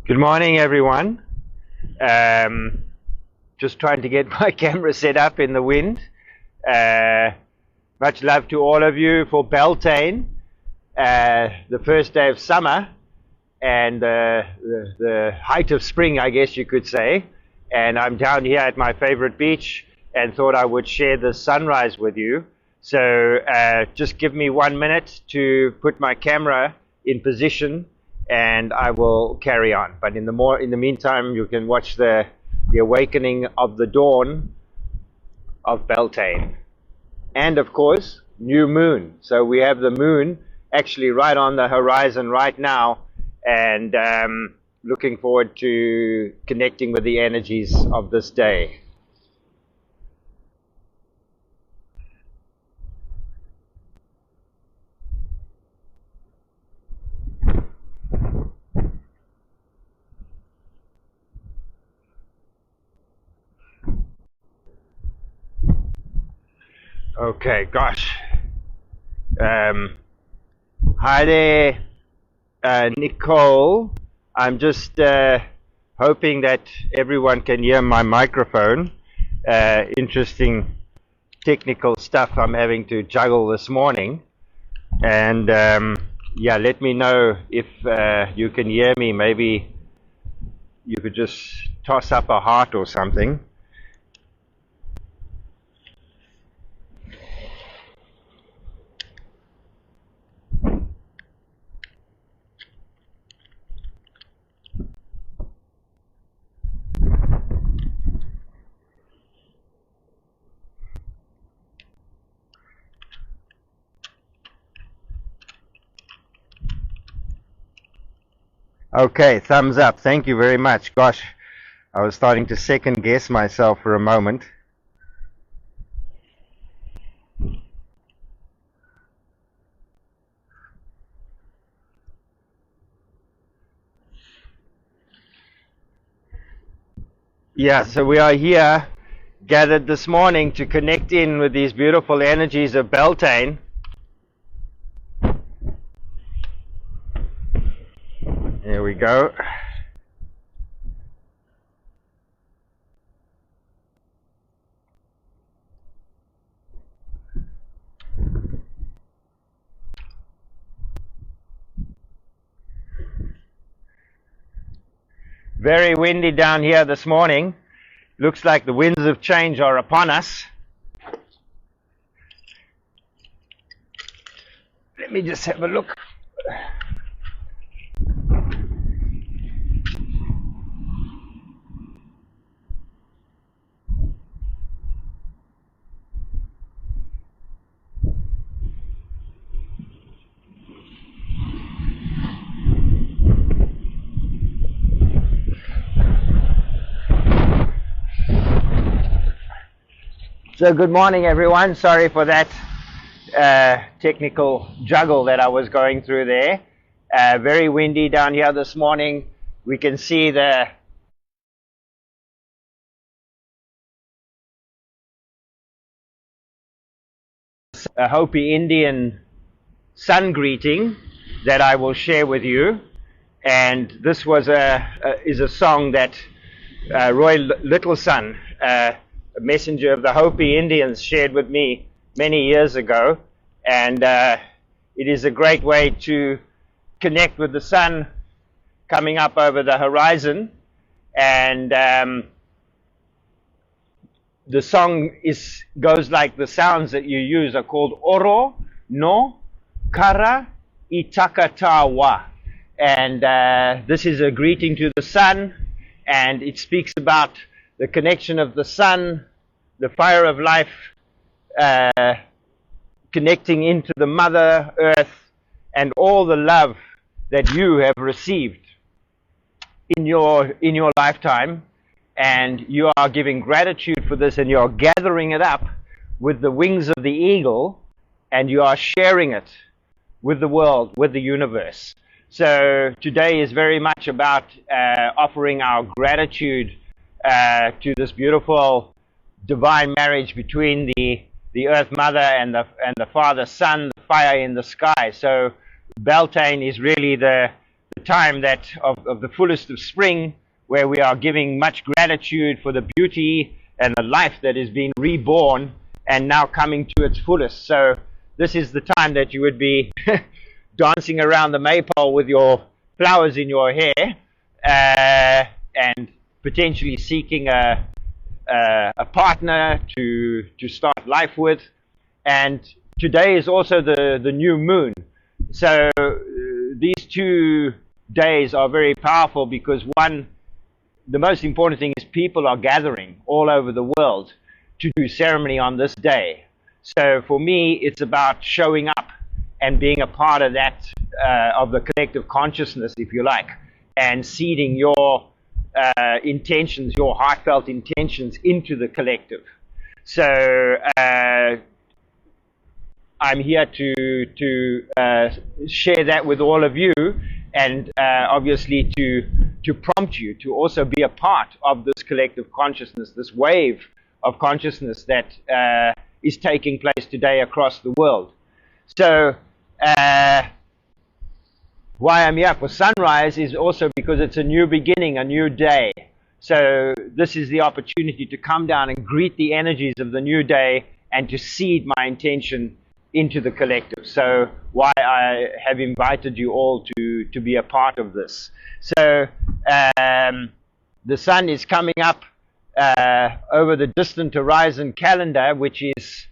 Good morning, everyone. Just trying to get my camera set up in the wind. Much love to all of you for Beltane, the first day of summer and the height of spring, I guess you could say. And I'm down here at my favorite beach and thought I would share the sunrise with you. So just give me 1 minute to put my camera in position and I will carry on. But in the meantime, you can watch the awakening of the dawn of Beltane. And of course, new moon. So we have the moon actually right on the horizon right now, and looking forward to connecting with the energies of this day. Okay, gosh. Hi there, Nicole. I'm just hoping that everyone can hear my microphone. Interesting technical stuff I'm having to juggle this morning. And yeah, let me know if you can hear me. Maybe you could just toss up a heart or something. Okay, thumbs up. Thank you very much. Gosh, I was starting to second guess myself for a moment. Yeah, so we are here gathered this morning to connect in with these beautiful energies of Beltane. Here we go. Very windy down here this morning. Looks like the winds of change are upon us. Let me just have a look. So good morning, everyone. Sorry for that technical juggle that I was going through there. Very windy down here this morning. We can see the Hopi Indian sun greeting that I will share with you. And this was is a song that Roy Littleson, a messenger of the Hopi Indians, shared with me many years ago, and it is a great way to connect with the sun coming up over the horizon. And the song goes like the sounds that you use are called Oro no Kara Itakatawa, and this is a greeting to the sun, and it speaks about the connection of the sun, the fire of life, connecting into the Mother Earth, and all the love that you have received in your lifetime, and you are giving gratitude for this, and you are gathering it up with the wings of the eagle, and you are sharing it with the world, with the universe. So today is very much about offering our gratitude to this beautiful divine marriage between the Earth Mother and the Father Sun, the fire in the sky. So Beltane is really the the time that of the fullest of spring, where we are giving much gratitude for the beauty and the life that is being reborn and now coming to its fullest. So this is the time that you would be dancing around the maypole with your flowers in your hair, and potentially seeking a partner to start life with. And today is also the new moon. So these 2 days are very powerful because, one, the most important thing is people are gathering all over the world to do ceremony on this day. So for me, it's about showing up and being a part of that, of the collective consciousness, if you like, and seeding your intentions, your heartfelt intentions into the collective. So I'm here to share that with all of you, and obviously to prompt you to also be a part of this collective consciousness, this wave of consciousness that is taking place today across the world. So why I'm here for sunrise is also because it's a new beginning, a new day. So this is the opportunity to come down and greet the energies of the new day and to seed my intention into the collective. So why I have invited you all to be a part of this. So the sun is coming up over the distant horizon calendar, which is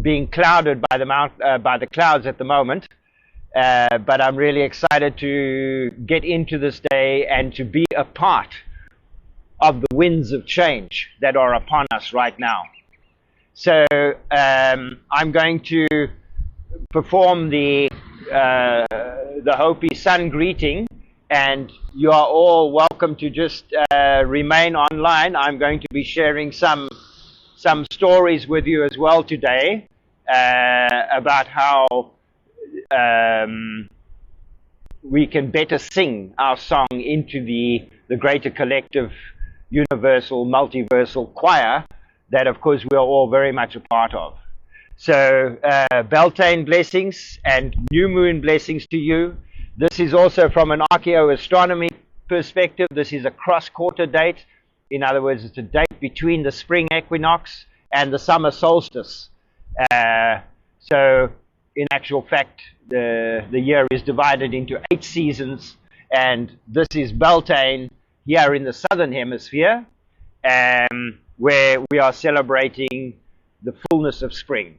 being clouded by the clouds at the moment. But I'm really excited to get into this day and to be a part of the winds of change that are upon us right now. So I'm going to perform the Hopi sun greeting, and you are all welcome to just remain online. I'm going to be sharing some stories with you as well today about how we can better sing our song into the greater collective, universal, multiversal choir that, of course, we are all very much a part of. So, Beltane blessings and new moon blessings to you. This is also from an archaeoastronomy perspective. This is a cross-quarter date. In other words, it's a date between the spring equinox and the summer solstice. So, in actual fact, the year is divided into 8 seasons, and this is Beltane here in the southern hemisphere, where we are celebrating the fullness of spring.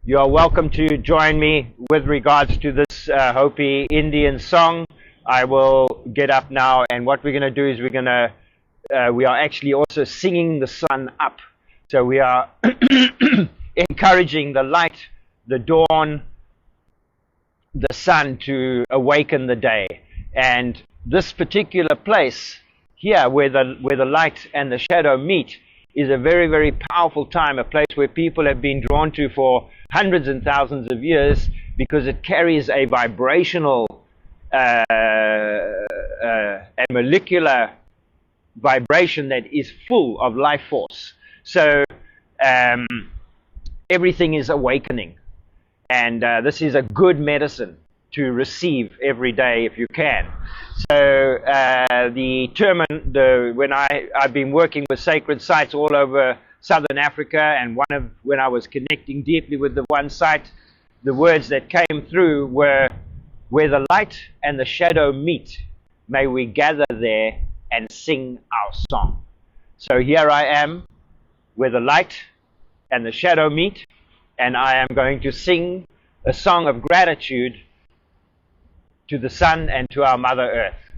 You are welcome to join me with regards to this Hopi Indian song. I will get up now, and what we're going to do is we are actually also singing the sun up. So we are encouraging the light, the dawn, the sun to awaken the day. And this particular place here, where the light and the shadow meet, is a very, very powerful time, a place where people have been drawn to for hundreds and thousands of years, because it carries a vibrational and molecular vibration that is full of life force. So everything is awakening, and this is a good medicine to receive every day if you can. So when I've been working with sacred sites all over southern Africa, and when I was connecting deeply with the one site, the words that came through were, "Where the light and the shadow meet, may we gather there and sing our song." So here I am, where the light and the shadow meet, and I am going to sing a song of gratitude to the sun and to our Mother Earth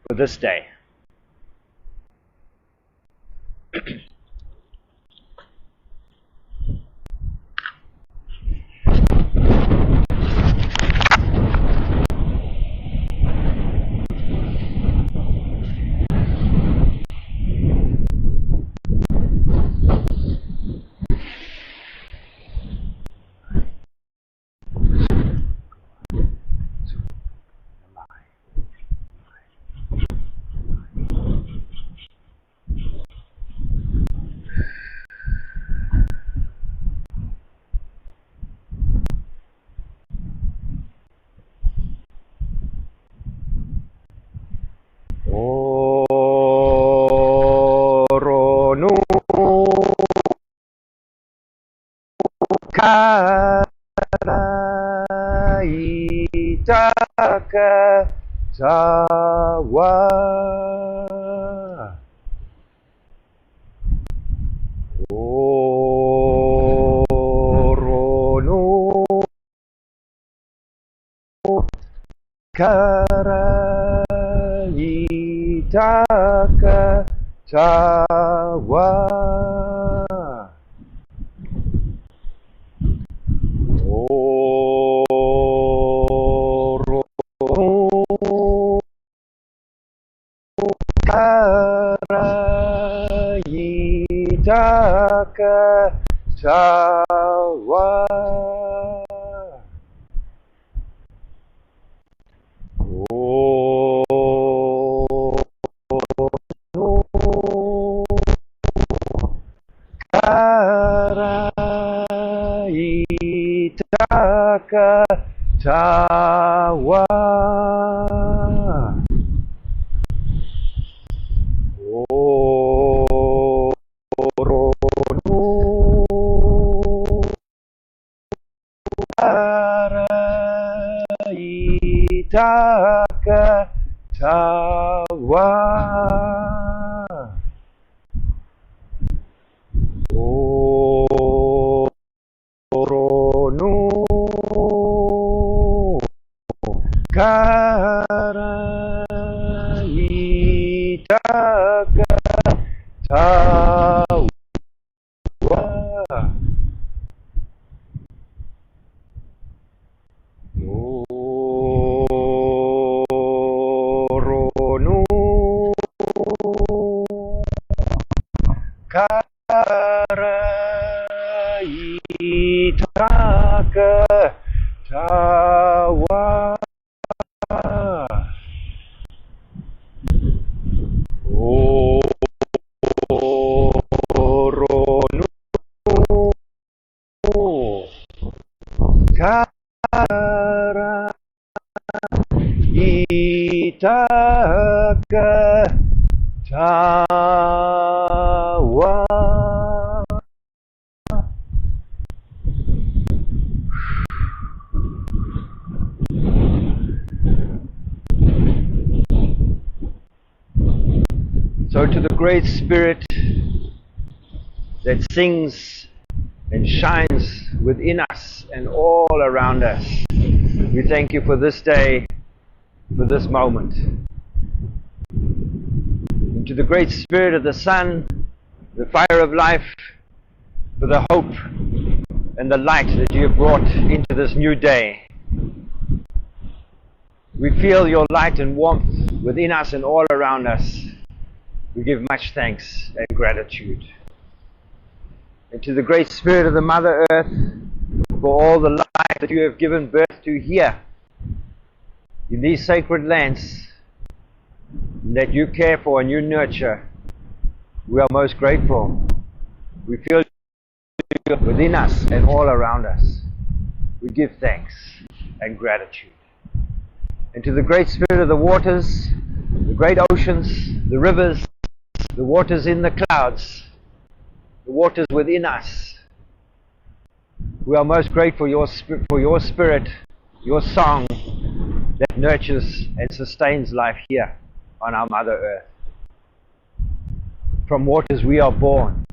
for this day. Karaitaka tawa Oronu Karaitaka tawa Karaitaka tawa Karaitaka tawa Karaitaka tawa Oronu Karaitaka tawa Oronu Karaitaka tawa Oronu Karaitaka tawa So to the Great Spirit that sings and shines within us and all around us, we thank you for this day, for this moment. And to the Great Spirit of the Sun, the fire of life, for the hope and the light that you have brought into this new day. We feel your light and warmth within us and all around us. We give much thanks and gratitude. And to the Great Spirit of the Mother Earth, for all the life that you have given birth to here, in these sacred lands, that you care for and you nurture, we are most grateful. We feel you within us and all around us. We give thanks and gratitude. And to the Great Spirit of the waters, the great oceans, the rivers, the waters in the clouds, the waters within us, we are most grateful for your spirit, your song that nurtures and sustains life here on our Mother Earth. From waters we are born.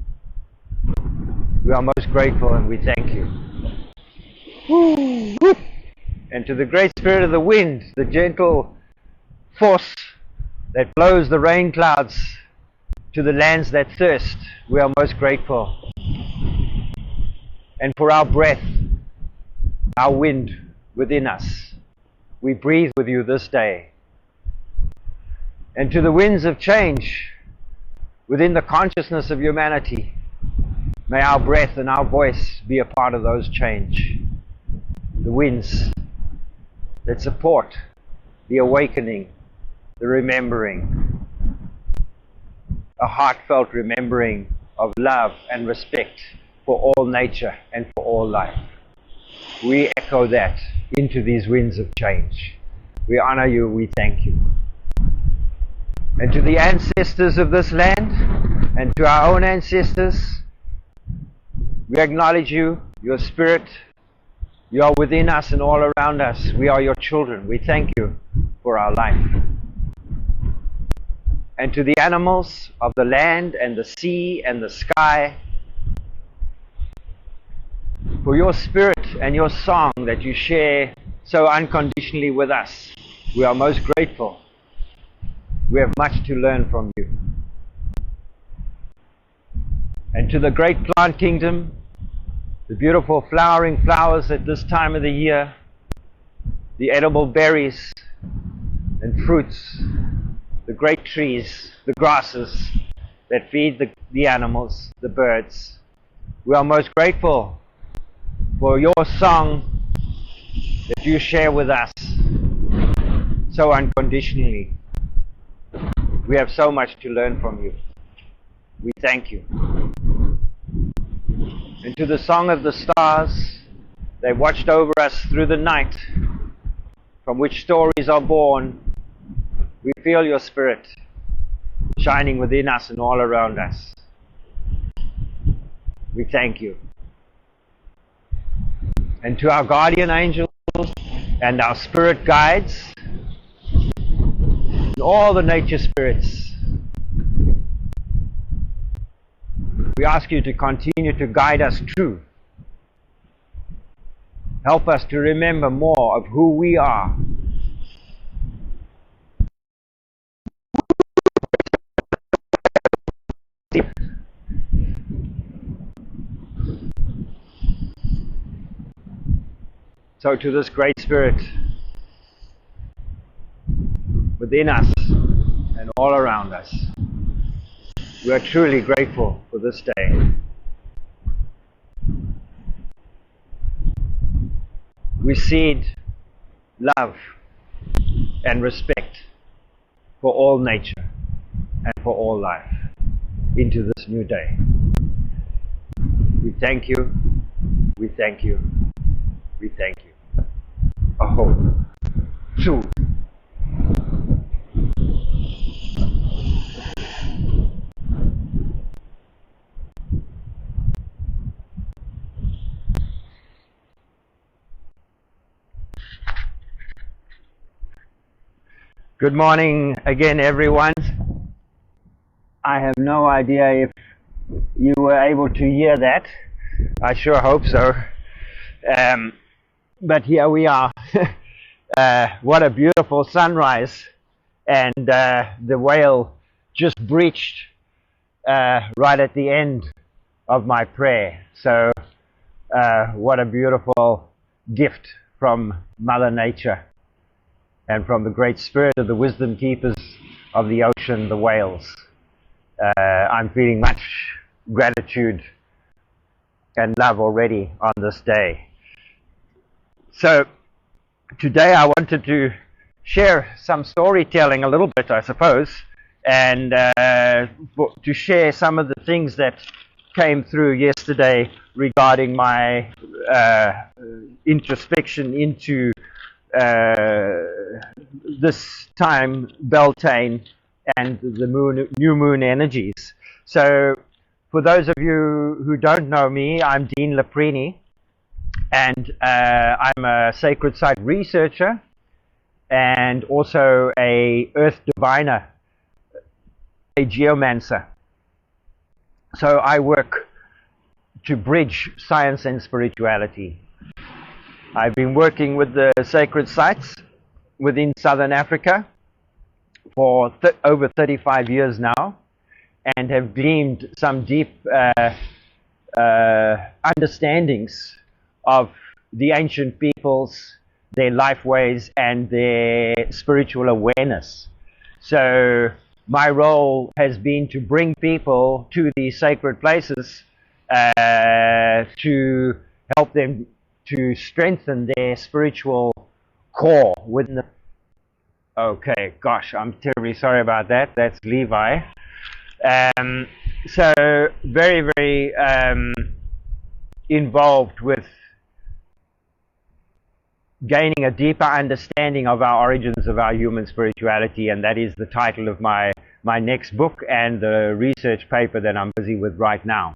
We are most grateful and we thank you. And to the Great Spirit of the wind, the gentle force that blows the rain clouds to the lands that thirst, we are most grateful. And for our breath, our wind within us, we breathe with you this day. And to the winds of change within the consciousness of humanity, may our breath and our voice be a part of those change. The winds that support the awakening, the remembering, a heartfelt remembering of love and respect for all nature and for all life. We echo that into these winds of change. We honor you, we thank you. And to the ancestors of this land, and to our own ancestors, we acknowledge you Your Spirit, you are within us and all around us. We are your children. We thank you for our life. And to the animals of the land and the sea and the sky, for your Spirit and your song that you share so unconditionally with us. We are most grateful. We have much to learn from you. And to the great plant kingdom, the beautiful flowering flowers at this time of the year, the edible berries and fruits, the great trees, the grasses that feed the animals, the birds. We are most grateful for your song that you share with us so unconditionally. We have so much to learn from you. We thank you. And to the song of the stars, they watched over us through the night, from which stories are born. We feel your Spirit shining within us and all around us. We thank you. And to our guardian angels and our spirit guides, and all the nature spirits, we ask you to continue to guide us true. Help us to remember more of who we are. So to this Great Spirit within us and all around us, we are truly grateful for this day. We seed love and respect for all nature and for all life into this new day. We thank you, we thank you, we thank you. Aho. Two. Good morning again, everyone. I have no idea if you were able to hear that. I sure hope so. But here we are. What a beautiful sunrise. And the whale just breached right at the end of my prayer. So what a beautiful gift from Mother Nature and from the Great Spirit of the wisdom keepers of the ocean, the whales. I'm feeling much gratitude and love already on this day. So today I wanted to share some storytelling a little bit, I suppose, and to share some of the things that came through yesterday regarding my introspection into this time, Beltane, and the new moon energies. So for those of you who don't know me, I'm Dean Laprini, and I'm a sacred site researcher and also a earth diviner, a geomancer. So I work to bridge science and spirituality. I've been working with the sacred sites within Southern Africa for over 35 years now, and have gleaned some deep understandings of the ancient peoples, their life ways, and their spiritual awareness. So my role has been to bring people to these sacred places to help them to strengthen their spiritual core within the... Okay, gosh, I'm terribly sorry about that. That's Levi. So very, very involved with gaining a deeper understanding of our origins of our human spirituality, and that is the title of my next book and the research paper that I'm busy with right now.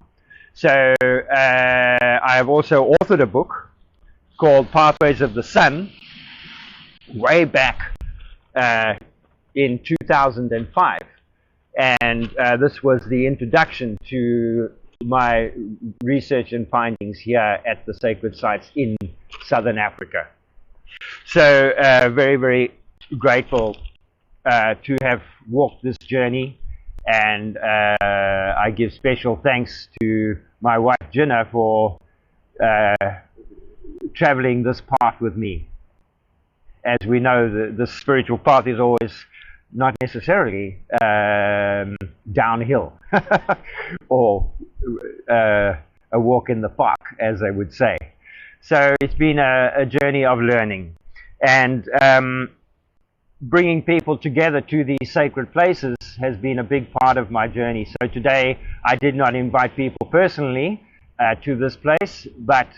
So I have also authored a book called Pathways of the Sun, way back in 2005. And this was the introduction to my research and findings here at the sacred sites in Southern Africa. So very, very grateful to have walked this journey, and I give special thanks to my wife Jinnah for traveling this path with me. As we know, the spiritual path is always not necessarily downhill or a walk in the park, as they would say. So it's been a journey of learning, and bringing people together to these sacred places has been a big part of my journey. So today I did not invite people personally to this place, but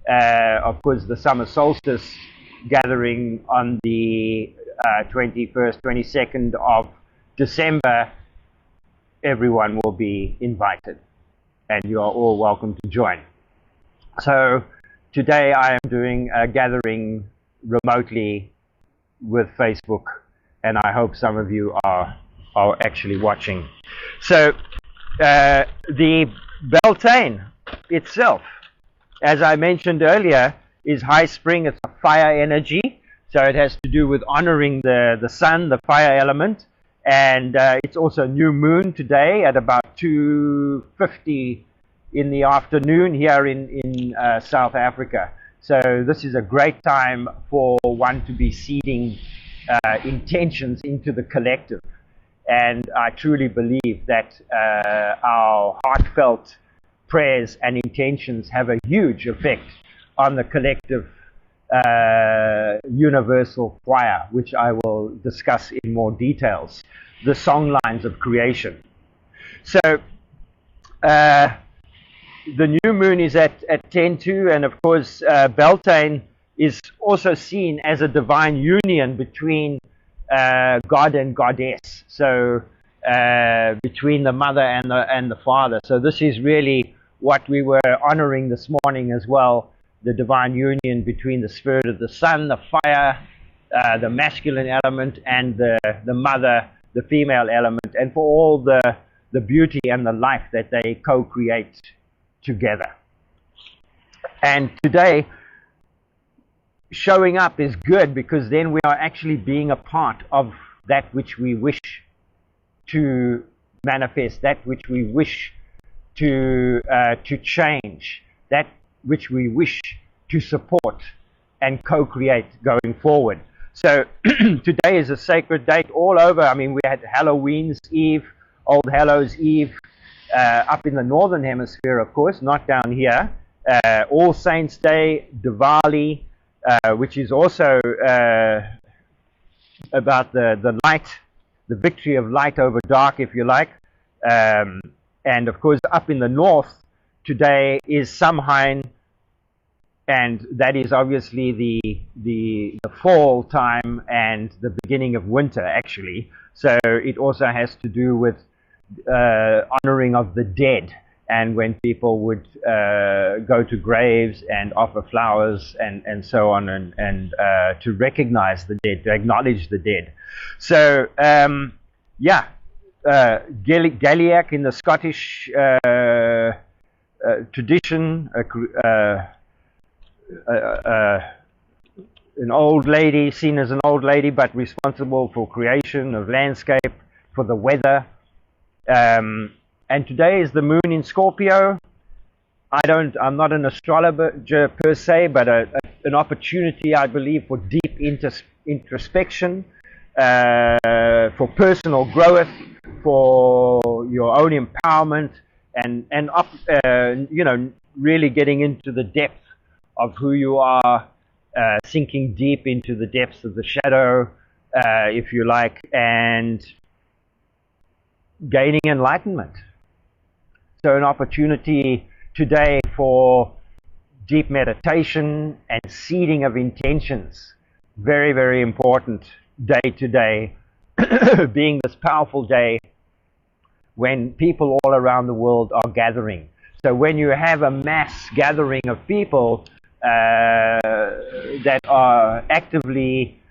of course the summer solstice gathering on the 21st, 22nd of December, everyone will be invited, and you are all welcome to join. So today I am doing a gathering remotely with Facebook, and I hope some of you are actually watching. So the Beltane itself, as I mentioned earlier, is high spring. It's a fire energy, so it has to do with honoring the sun, the fire element. And it's also new moon today at about 2:50 in the afternoon here in South Africa. So this is a great time for one to be seeding intentions into the collective. And I truly believe that our heartfelt prayers and intentions have a huge effect on the collective universal choir, which I will discuss in more details, the songlines of creation. So the new moon is at 10:02, and of course Beltane is also seen as a divine union between God and Goddess, so between the mother and the father. So this is really what we were honoring this morning as well, the divine union between the spirit of the sun, the fire, the masculine element, and the mother, the female element, and for all the beauty and the life that they co-create together. And today, showing up is good, because then we are actually being a part of that which we wish to manifest, that which we wish to change, that which we wish to support and co-create going forward. So today is a sacred date all over. I mean, we had Halloween's Eve, Old Hallows Eve, up in the northern hemisphere, of course, not down here. All Saints Day, Diwali, which is also about the light, the victory of light over dark, if you like. And of course, up in the north, today is Samhain, and that is obviously the fall time and the beginning of winter, actually. So it also has to do with honoring of the dead, and when people would go to graves and offer flowers and so on, and to recognize the dead, to acknowledge the dead. So yeah, Gaelic in the Scottish tradition, an old lady, seen as an old lady, but responsible for creation of landscape, for the weather. And today is the moon in Scorpio. I'm not an astrologer per se, but an opportunity, I believe, for deep introspection, for personal growth, for your own empowerment, and you know, really getting into the depth of who you are, sinking deep into the depths of the shadow, if you like, and gaining enlightenment. So an opportunity today for deep meditation and seeding of intentions. Very, very important day today, being this powerful day when people all around the world are gathering. So when you have a mass gathering of people that are actively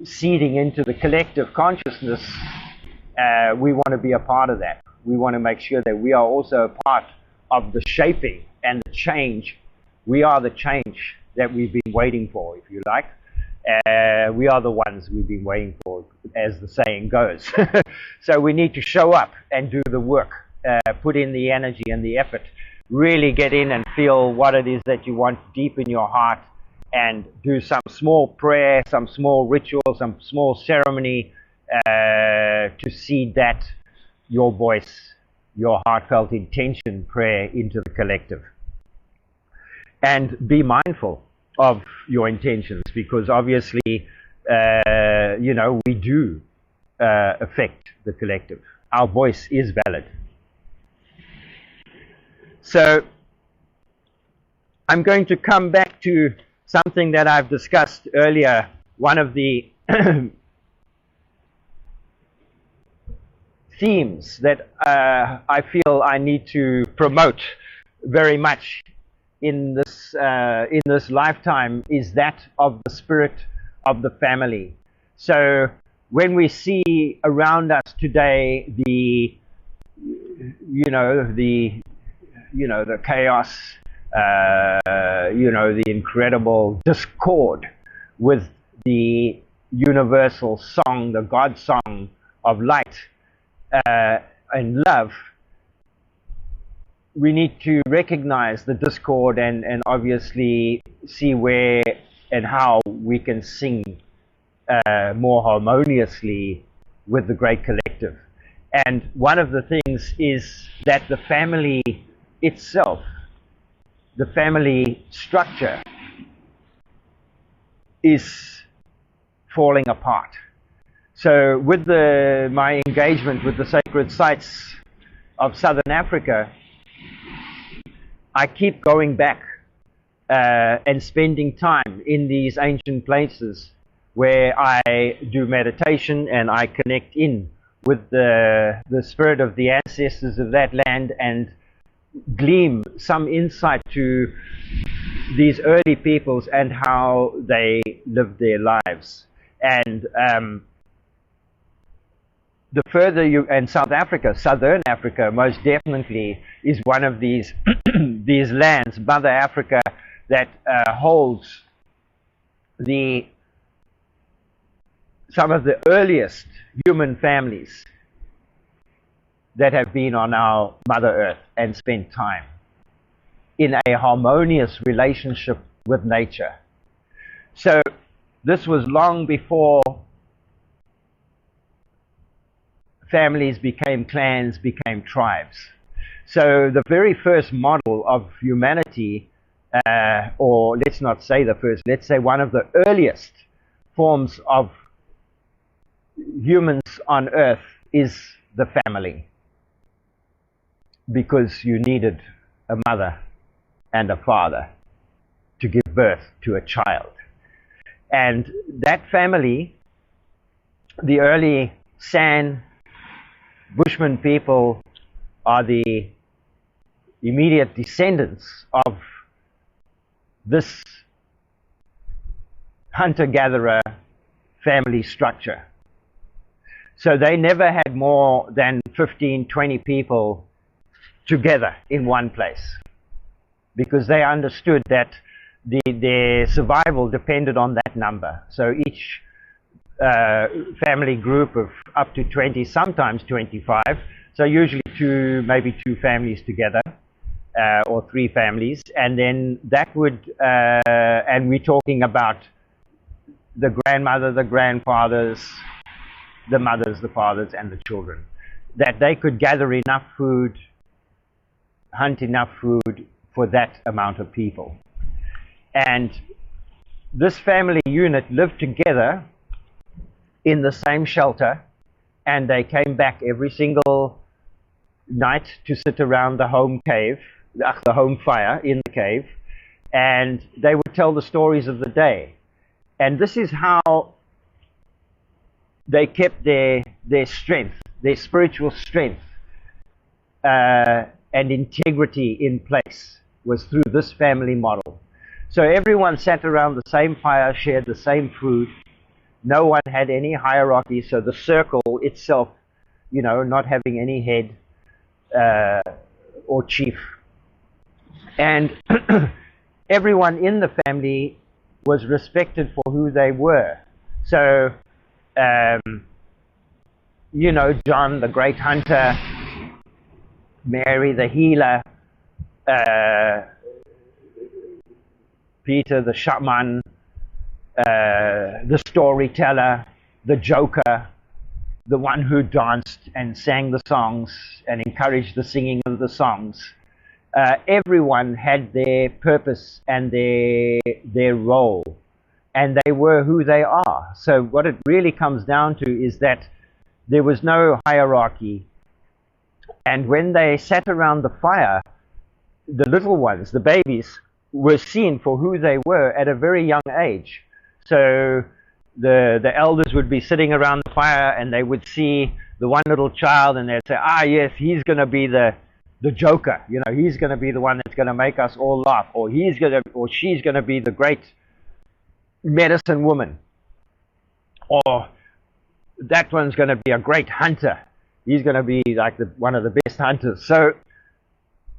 seeding into the collective consciousness, we want to be a part of that. We want to make sure that we are also a part of the shaping and the change. We are the change that we've been waiting for, if you like. We are the ones we've been waiting for, as the saying goes. So we need to show up and do the work, put in the energy and the effort, really get in and feel what it is that you want deep in your heart, and do some small prayer, some small ritual, some small ceremony to seed that, your voice, your heartfelt intention prayer into the collective. And be mindful of your intentions, because obviously, we do affect the collective. Our voice is valid. So I'm going to come back to something that I've discussed earlier. One of the themes that I feel I need to promote very much in this lifetime is that of the spirit of the family. So when we see around us today the chaos, the incredible discord with the universal song, the God song of light and love, we need to recognize the discord and obviously see where and how we can sing more harmoniously with the great collective. And one of the things is that the family itself, the family structure, is falling apart. So with my engagement with the sacred sites of Southern Africa, I keep going back and spending time in these ancient places where I do meditation and I connect in with the spirit of the ancestors of that land and glean some insight to these early peoples and how they lived their lives. And the further and South Africa, Southern Africa, most definitely is one of these these lands, Mother Africa, that holds some of the earliest human families that have been on our Mother Earth and spent time in a harmonious relationship with nature. So this was long before families became clans, became tribes. So the very first model of humanity, or let's not say the first, let's say one of the earliest forms of humans on earth is the family, because you needed a mother and a father to give birth to a child. And that family, the early San Bushman people, are the immediate descendants of this hunter-gatherer family structure. So they never had more than 15, 20 people together in one place, because they understood that their survival depended on that number. So each family group of up to 20, sometimes 25, so usually maybe two families together, or three families, and then that would, and we're talking about the grandmother, the grandfathers, the mothers, the fathers, and the children, that they could gather enough food, hunt enough food for that amount of people. And this family unit lived together in the same shelter, and they came back every single night to sit around the home cave, the home fire in the cave, and they would tell the stories of the day. And this is how they kept their strength, their spiritual strength, and integrity in place was through this family model. So everyone sat around the same fire, shared the same food. No one had any hierarchy, so the circle itself, you know, not having any head or chief. And everyone in the family was respected for who they were. So, you know, John, the great hunter, Mary, the healer, Peter, the shaman, the storyteller, the joker, the one who danced and sang the songs and encouraged the singing of the songs. Everyone had their purpose and their role, and they were who they are. So what it really comes down to is that there was no hierarchy, and when they sat around the fire, the little ones, the babies, were seen for who they were at a very young age. So the elders would be sitting around the fire and they would see the one little child and they'd say, ah yes, he's going to be the joker, you know, he's going to be the one that's going to make us all laugh, or she's going to be the great medicine woman, or that one's going to be a great hunter, he's going to be like one of the best hunters. So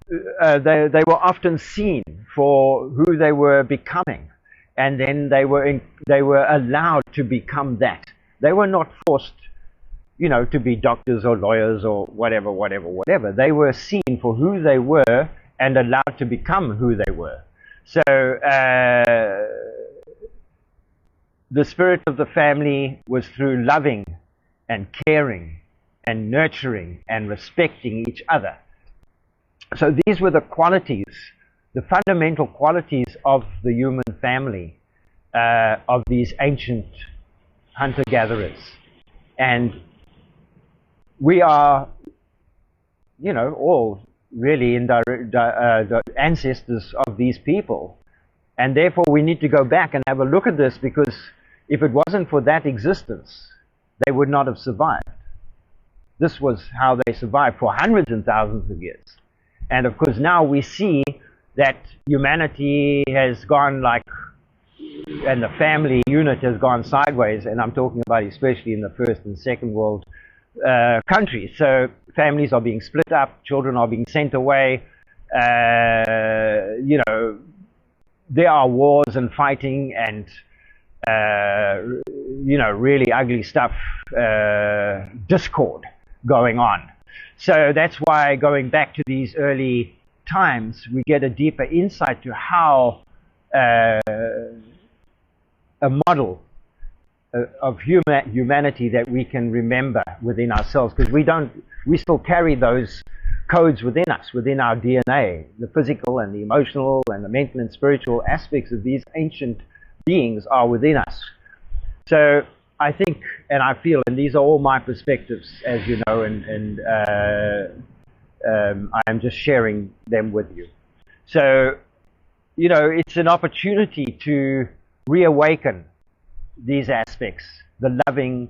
they were often seen for who they were becoming, and then they were allowed to become that. They were not forced, you know, to be doctors or lawyers or whatever. They were seen for who they were and allowed to become who they were. So the spirit of the family was through loving and caring and nurturing and respecting each other. So these were the qualities, the fundamental qualities of the human family, of these ancient hunter-gatherers. And we are, you know, all really indirect ancestors of these people. And therefore we need to go back and have a look at this, because if it wasn't for that existence, they would not have survived. This was how they survived for hundreds and thousands of years. And of course now we see that humanity has gone like, and the family unit has gone sideways, and I'm talking about especially in the first and second world countries. So families are being split up, children are being sent away, you know, there are wars and fighting and you know, really ugly stuff, discord going on. So that's why, going back to these early times, we get a deeper insight to how a model of humanity that we can remember within ourselves, because we still carry those codes within us, within our DNA, the physical and the emotional and the mental and spiritual aspects of these ancient beings are within us. So I think, and I feel, and these are all my perspectives, as you know, and I'm just sharing them with you. So, you know, it's an opportunity to reawaken these aspects: the loving,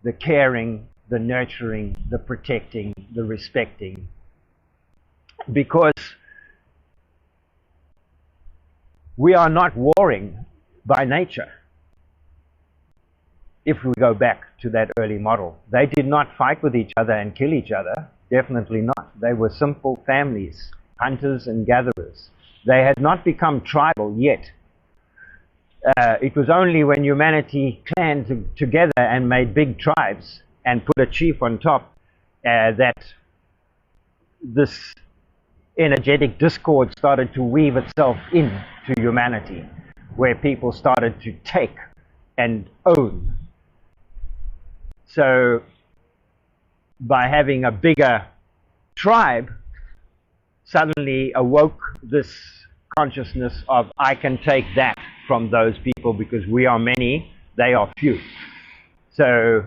the caring, the nurturing, the protecting, the respecting. Because we are not warring by nature. If we go back to that early model, they did not fight with each other and kill each other. Definitely not. They were simple families, hunters and gatherers. They had not become tribal yet. It was only when humanity clanned together and made big tribes and put a chief on top that this energetic discord started to weave itself into humanity, where people started to take and own. So by having a bigger tribe, suddenly awoke this consciousness of, I can take that from those people, because we are many, they are few. So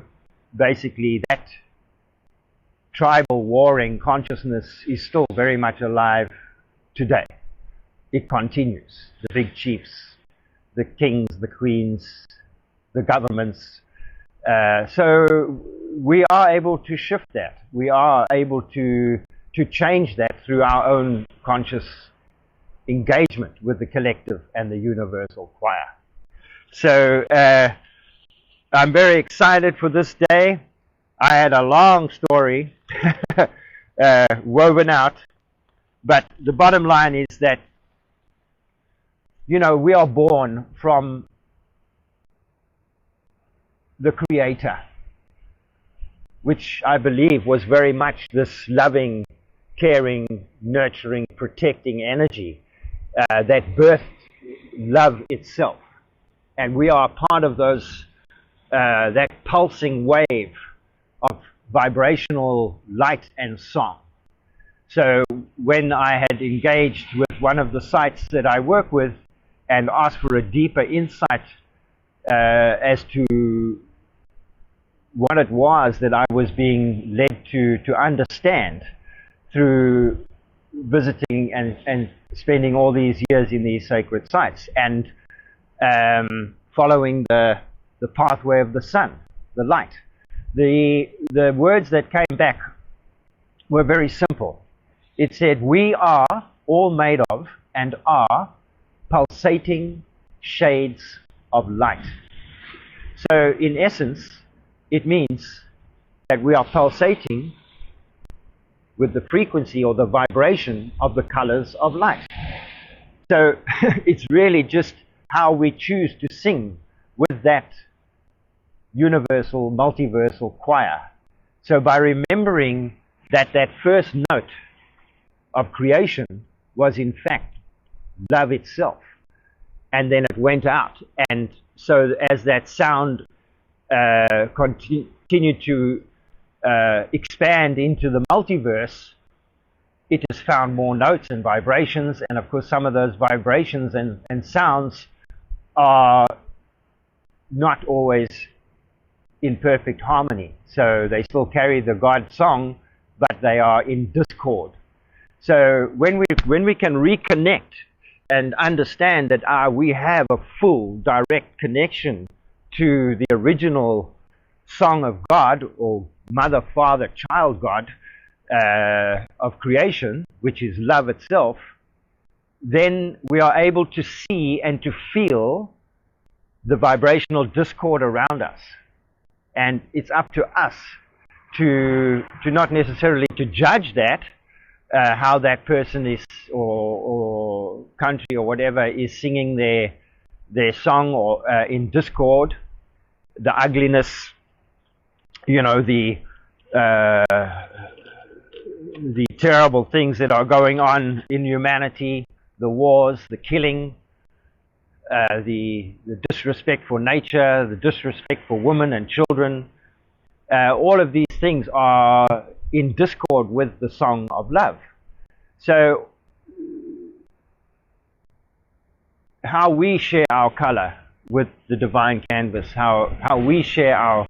basically that tribal warring consciousness is still very much alive today. It continues. The big chiefs, the kings, the queens, the governments. So we are able to shift that. We are able to to change that through our own conscious engagement with the collective and the universal choir. So I'm very excited for this day. I had a long story woven out, but the bottom line is that, you know, we are born from the Creator, which I believe was very much this loving, caring, nurturing, protecting energy that birthed love itself. And we are part of those, that pulsing wave of vibrational light and song. So when I had engaged with one of the sites that I work with and asked for a deeper insight as to what it was that I was being led to understand through visiting and spending all these years in these sacred sites and following the pathway of the sun, the light. The words that came back were very simple. It said, we are all made of and are pulsating shades of light. So in essence, it means that we are pulsating with the frequency or the vibration of the colors of light. So it's really just how we choose to sing with that universal, multiversal choir. So by remembering that that first note of creation was in fact love itself, and then it went out, and so as that sound continued to expand into the multiverse, it has found more notes and vibrations, and of course some of those vibrations and sounds are not always in perfect harmony. So they still carry the God song, but they are in discord. So when we can reconnect and understand that we have a full direct connection to the original song of God, or mother, father, child God of creation, which is love itself, then we are able to see and to feel the vibrational discord around us. And it's up to us to not necessarily to judge that, how that person is, or country or whatever is singing their song, or in discord, the ugliness, you know, the terrible things that are going on in humanity, the wars, the killing, the disrespect for nature, the disrespect for women and children. All of these things are in discord with the song of love. So how we share our color with the divine canvas, how we share our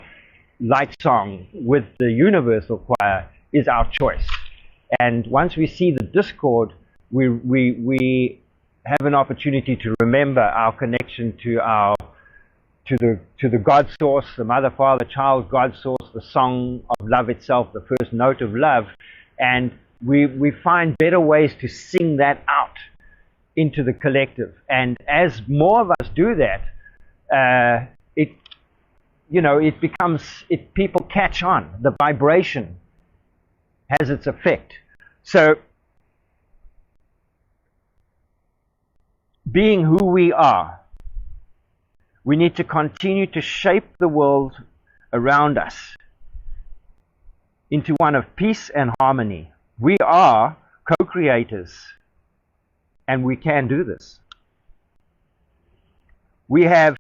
light song with the universal choir is our choice. And once we see the discord, we have an opportunity to remember our connection to the God source, the mother, father, child, God source, the song of love itself, the first note of love, and we find better ways to sing that out into the collective. And as more of us do that, people catch on. The vibration has its effect. So, being who we are, we need to continue to shape the world around us into one of peace and harmony. We are co-creators, and we can do this. We have,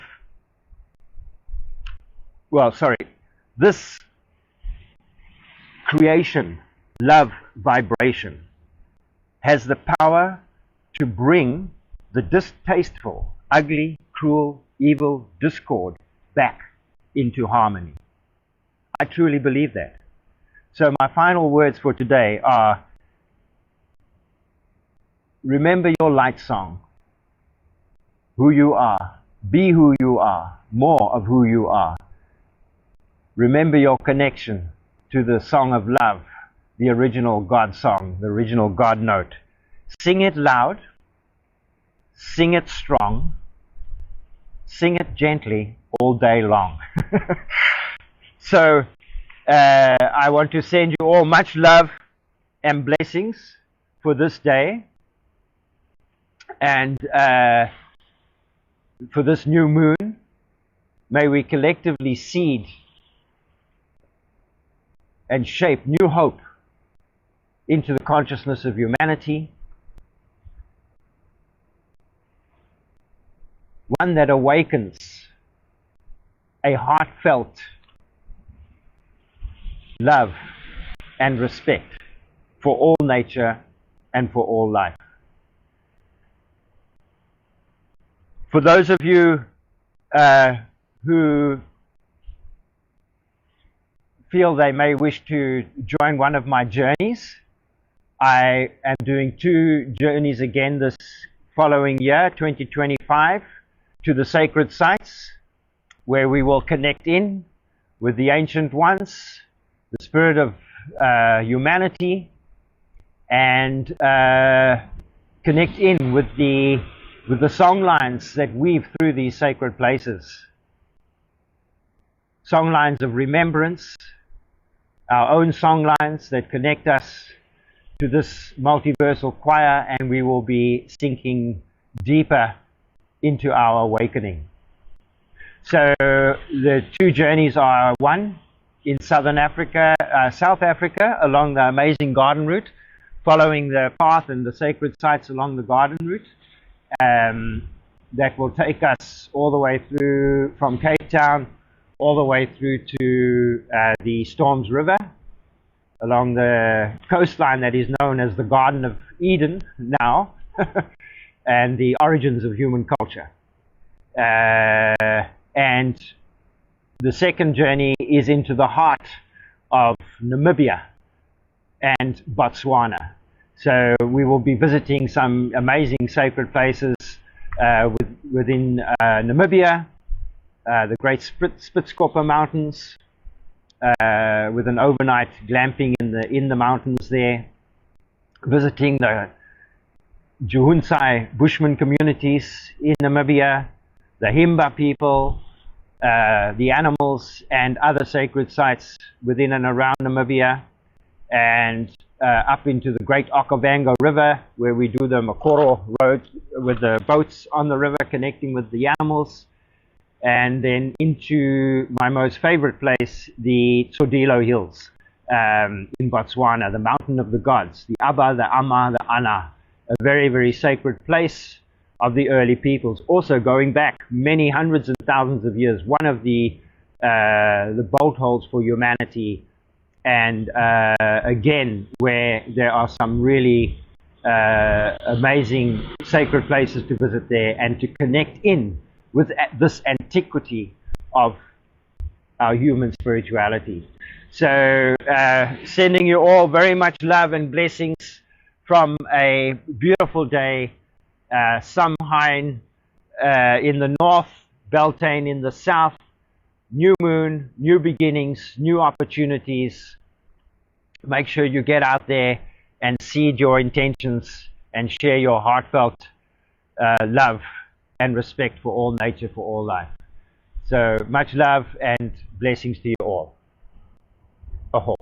this creation, love vibration, has the power to bring the distasteful, ugly, cruel, evil discord back into harmony. I truly believe that. So my final words for today are, remember your light song, who you are, be who you are, more of who you are. Remember your connection to the song of love, the original God song, the original God note. Sing it loud, sing it strong, sing it gently all day long. So I want to send you all much love and blessings for this day and for this new moon. May we collectively seed and shape new hope into the consciousness of humanity, one that awakens a heartfelt love and respect for all nature and for all life. For those of you who feel they may wish to join one of my journeys, I am doing 2 journeys again this following year, 2025, to the sacred sites, where we will connect in with the ancient ones, the spirit of humanity, and connect in with the songlines that weave through these sacred places. Songlines of remembrance, our own songlines that connect us to this multiversal choir, and we will be sinking deeper into our awakening. So the 2 journeys are, one in Southern Africa, South Africa, along the amazing garden route, following the path and the sacred sites along the garden route. That will take us all the way through from Cape Town, all the way through to the Storms River, along the coastline that is known as the Garden of Eden now, and the origins of human culture. And the second journey is into the heart of Namibia and Botswana. So we will be visiting some amazing sacred places within Namibia, the Great Spirit Mountains, with an overnight glamping in the mountains there, visiting the Juhunsai Bushman communities in Namibia, the Himba people, the animals and other sacred sites within and around Namibia, and up into the Great Okavango River, where we do the Makoro Road with the boats on the river connecting with the animals, and then into my most favorite place, the Tsodilo Hills in Botswana, the Mountain of the Gods, the Abba, the Ama, the Ana, a very, very sacred place of the early peoples, also going back many hundreds and thousands of years, one of the bolt holes for humanity, and again, where there are some really amazing sacred places to visit there and to connect in with this antiquity of our human spirituality. So sending you all very much love and blessings from a beautiful day, Samhain in the north, Beltane in the south, new moon, new beginnings, new opportunities. Make sure you get out there and seed your intentions and share your heartfelt love and respect for all nature, for all life. So much love and blessings to you all. Aho.